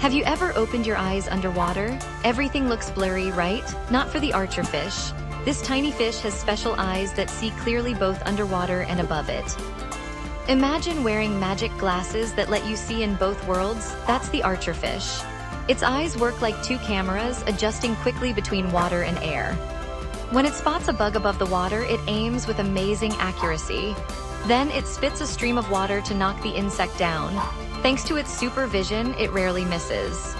Have you ever opened your eyes underwater? Everything looks blurry, right? Not for the archerfish. This tiny fish has special eyes that see clearly both underwater and above it. Imagine wearing magic glasses that let you see in both worlds. That's the archerfish. Its eyes work like two cameras, adjusting quickly between water and air. When it spots a bug above the water, it aims with amazing accuracy. Then it spits a stream of water to knock the insect down. Thanks to its supervision, it rarely misses.